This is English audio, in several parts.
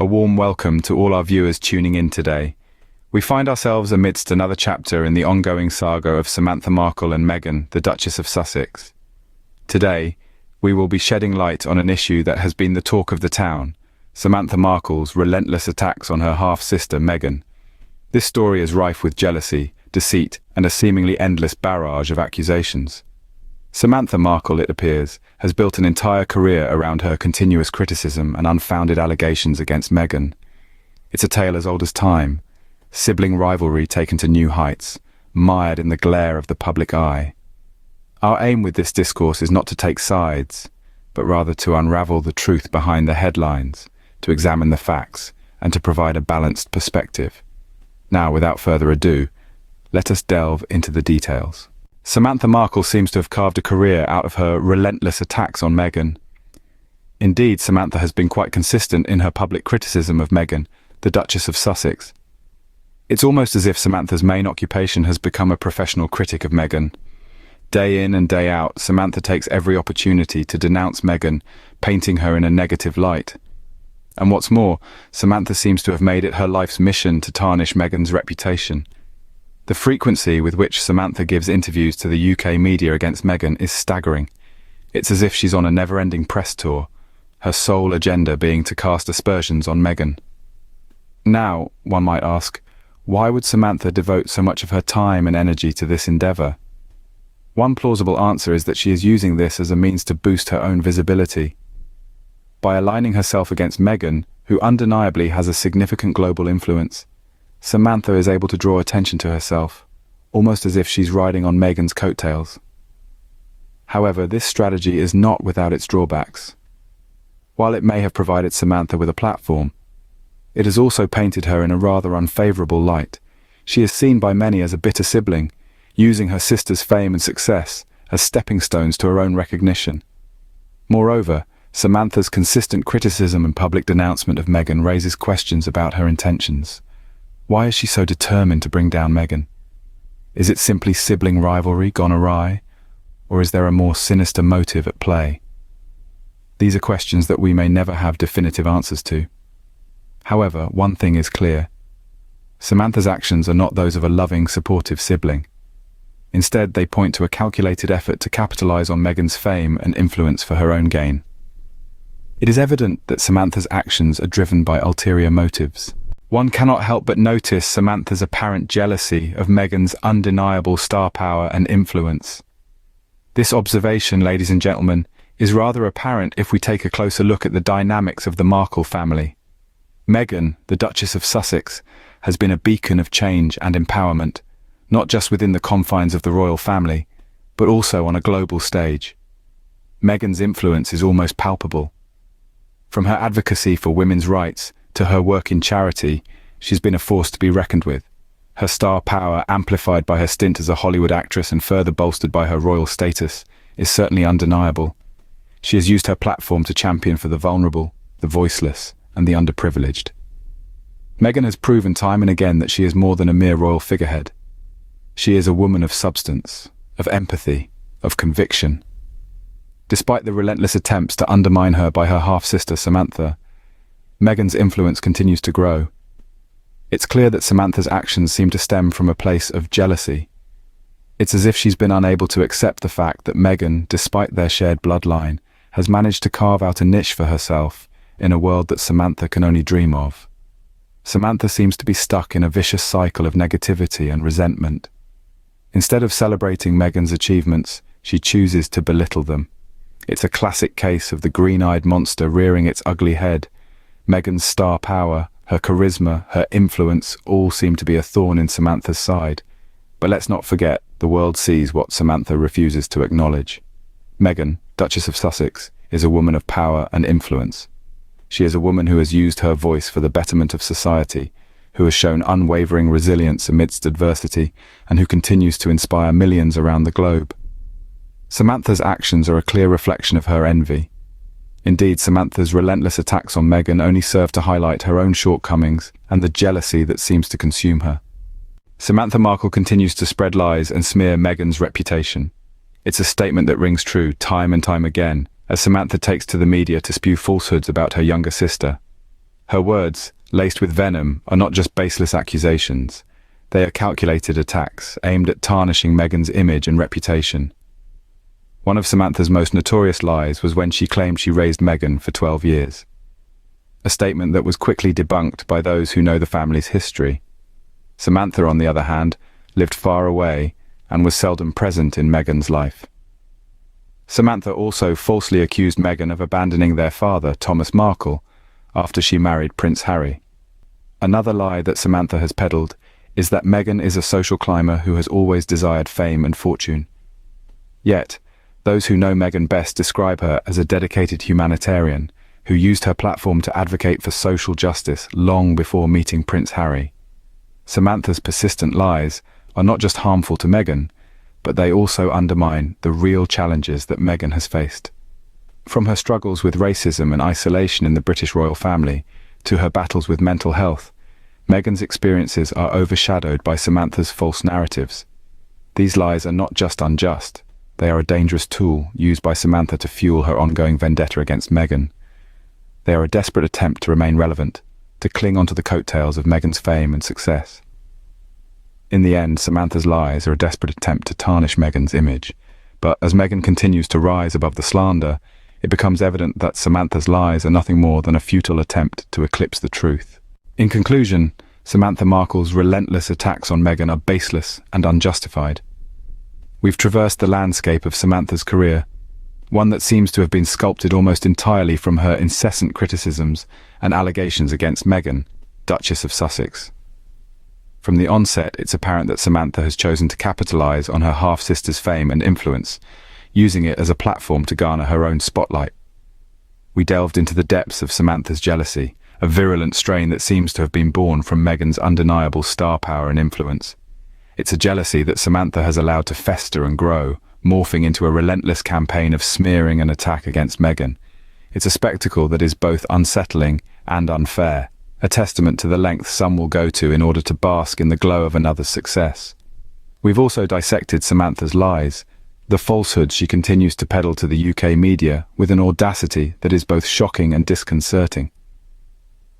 A warm welcome to all our viewers tuning in today. We find ourselves amidst another chapter in the ongoing saga of Samantha Markle and Meghan, the Duchess of Sussex. Today, we will be shedding light on an issue that has been the talk of the town, Samantha Markle's relentless attacks on her half-sister Meghan. This story is rife with jealousy, deceit, and a seemingly endless barrage of accusations. Samantha Markle, it appears, has built an entire career around her continuous criticism and unfounded allegations against Meghan. It's a tale as old as time, sibling rivalry taken to new heights, mired in the glare of the public eye. Our aim with this discourse is not to take sides, but rather to unravel the truth behind the headlines, to examine the facts, and to provide a balanced perspective. Now, without further ado, let us delve into the details. Samantha Markle seems to have carved a career out of her relentless attacks on Meghan. Indeed, Samantha has been quite consistent in her public criticism of Meghan, the Duchess of Sussex. It's almost as if Samantha's main occupation has become a professional critic of Meghan. Day in and day out, Samantha takes every opportunity to denounce Meghan, painting her in a negative light. And what's more, Samantha seems to have made it her life's mission to tarnish Meghan's reputation. The frequency with which Samantha gives interviews to the UK media against Meghan is staggering. It's as if she's on a never-ending press tour, her sole agenda being to cast aspersions on Meghan. Now, one might ask, why would Samantha devote so much of her time and energy to this endeavour? One plausible answer is that she is using this as a means to boost her own visibility. By aligning herself against Meghan, who undeniably has a significant global influence, Samantha is able to draw attention to herself, almost as if she's riding on Meghan's coattails. However, this strategy is not without its drawbacks. While it may have provided Samantha with a platform, it has also painted her in a rather unfavourable light. She is seen by many as a bitter sibling, using her sister's fame and success as stepping stones to her own recognition. Moreover, Samantha's consistent criticism and public denouncement of Meghan raises questions about her intentions. Why is she so determined to bring down Meghan? Is it simply sibling rivalry gone awry, or is there a more sinister motive at play? These are questions that we may never have definitive answers to. However, one thing is clear. Samantha's actions are not those of a loving, supportive sibling. Instead, they point to a calculated effort to capitalize on Meghan's fame and influence for her own gain. It is evident that Samantha's actions are driven by ulterior motives. One cannot help but notice Samantha's apparent jealousy of Meghan's undeniable star power and influence. This observation, ladies and gentlemen, is rather apparent if we take a closer look at the dynamics of the Markle family. Meghan, the Duchess of Sussex, has been a beacon of change and empowerment, not just within the confines of the royal family, but also on a global stage. Meghan's influence is almost palpable. From her advocacy for women's rights to her work in charity, she's been a force to be reckoned with. Her star power, amplified by her stint as a Hollywood actress and further bolstered by her royal status, is certainly undeniable. She has used her platform to champion for the vulnerable, the voiceless, and the underprivileged. Meghan has proven time and again that she is more than a mere royal figurehead. She is a woman of substance, of empathy, of conviction. Despite the relentless attempts to undermine her by her half-sister Samantha, Meghan's influence continues to grow. It's clear that Samantha's actions seem to stem from a place of jealousy. It's as if she's been unable to accept the fact that Meghan, despite their shared bloodline, has managed to carve out a niche for herself in a world that Samantha can only dream of. Samantha seems to be stuck in a vicious cycle of negativity and resentment. Instead of celebrating Meghan's achievements, she chooses to belittle them. It's a classic case of the green-eyed monster rearing its ugly head. Meghan's star power, her charisma, her influence all seem to be a thorn in Samantha's side. But let's not forget, the world sees what Samantha refuses to acknowledge. Meghan, Duchess of Sussex, is a woman of power and influence. She is a woman who has used her voice for the betterment of society, who has shown unwavering resilience amidst adversity, and who continues to inspire millions around the globe. Samantha's actions are a clear reflection of her envy. Indeed, Samantha's relentless attacks on Meghan only serve to highlight her own shortcomings and the jealousy that seems to consume her. Samantha Markle continues to spread lies and smear Meghan's reputation. It's a statement that rings true time and time again, as Samantha takes to the media to spew falsehoods about her younger sister. Her words, laced with venom, are not just baseless accusations. They are calculated attacks aimed at tarnishing Meghan's image and reputation. One of Samantha's most notorious lies was when she claimed she raised Meghan for 12 years. A statement that was quickly debunked by those who know the family's history. Samantha, on the other hand, lived far away and was seldom present in Meghan's life. Samantha also falsely accused Meghan of abandoning their father, Thomas Markle, after she married Prince Harry. Another lie that Samantha has peddled is that Meghan is a social climber who has always desired fame and fortune. Yet, those who know Meghan best describe her as a dedicated humanitarian who used her platform to advocate for social justice long before meeting Prince Harry. Samantha's persistent lies are not just harmful to Meghan, but they also undermine the real challenges that Meghan has faced. From her struggles with racism and isolation in the British royal family to her battles with mental health, Meghan's experiences are overshadowed by Samantha's false narratives. These lies are not just unjust, they are a dangerous tool used by Samantha to fuel her ongoing vendetta against Meghan. They are a desperate attempt to remain relevant, to cling onto the coattails of Meghan's fame and success. In the end, Samantha's lies are a desperate attempt to tarnish Meghan's image. But as Meghan continues to rise above the slander, it becomes evident that Samantha's lies are nothing more than a futile attempt to eclipse the truth. In conclusion, Samantha Markle's relentless attacks on Meghan are baseless and unjustified. We've traversed the landscape of Samantha's career, one that seems to have been sculpted almost entirely from her incessant criticisms and allegations against Meghan, Duchess of Sussex. From the onset, it's apparent that Samantha has chosen to capitalize on her half-sister's fame and influence, using it as a platform to garner her own spotlight. We delved into the depths of Samantha's jealousy, a virulent strain that seems to have been born from Meghan's undeniable star power and influence. It's a jealousy that Samantha has allowed to fester and grow, morphing into a relentless campaign of smearing and attack against Meghan. It's a spectacle that is both unsettling and unfair, a testament to the lengths some will go to in order to bask in the glow of another's success. We've also dissected Samantha's lies, the falsehoods she continues to peddle to the UK media with an audacity that is both shocking and disconcerting.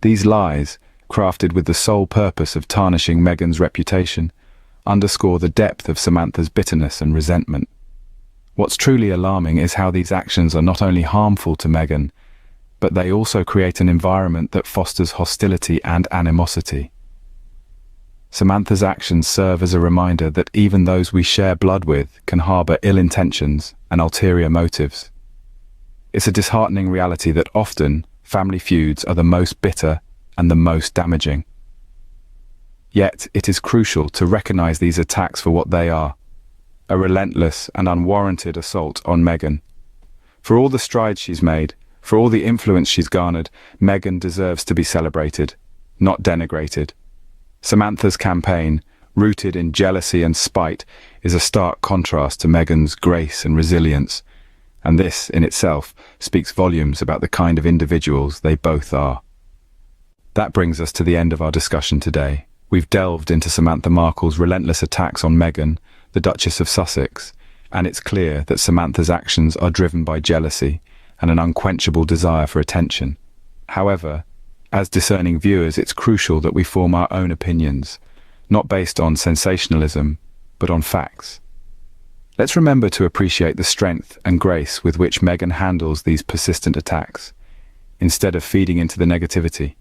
These lies, crafted with the sole purpose of tarnishing Meghan's reputation, underscore the depth of Samantha's bitterness and resentment. What's truly alarming is how these actions are not only harmful to Meghan, but they also create an environment that fosters hostility and animosity. Samantha's actions serve as a reminder that even those we share blood with can harbor ill intentions and ulterior motives. It's a disheartening reality that often family feuds are the most bitter and the most damaging. Yet it is crucial to recognize these attacks for what they are, a relentless and unwarranted assault on Meghan. For all the strides she's made, for all the influence she's garnered, Meghan deserves to be celebrated, not denigrated. Samantha's campaign, rooted in jealousy and spite, is a stark contrast to Meghan's grace and resilience, and this, in itself, speaks volumes about the kind of individuals they both are. That brings us to the end of our discussion today. We've delved into Samantha Markle's relentless attacks on Meghan, the Duchess of Sussex, and it's clear that Samantha's actions are driven by jealousy and an unquenchable desire for attention. However, as discerning viewers, it's crucial that we form our own opinions, not based on sensationalism, but on facts. Let's remember to appreciate the strength and grace with which Meghan handles these persistent attacks, instead of feeding into the negativity.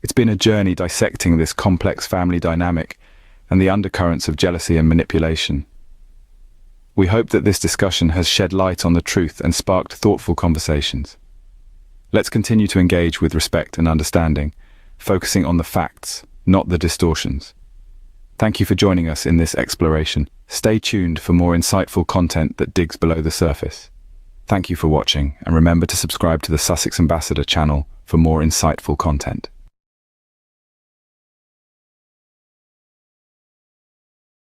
It's been a journey dissecting this complex family dynamic and the undercurrents of jealousy and manipulation. We hope that this discussion has shed light on the truth and sparked thoughtful conversations. Let's continue to engage with respect and understanding, focusing on the facts, not the distortions. Thank you for joining us in this exploration. Stay tuned for more insightful content that digs below the surface. Thank you for watching, and remember to subscribe to the Sussex Ambassador channel for more insightful content.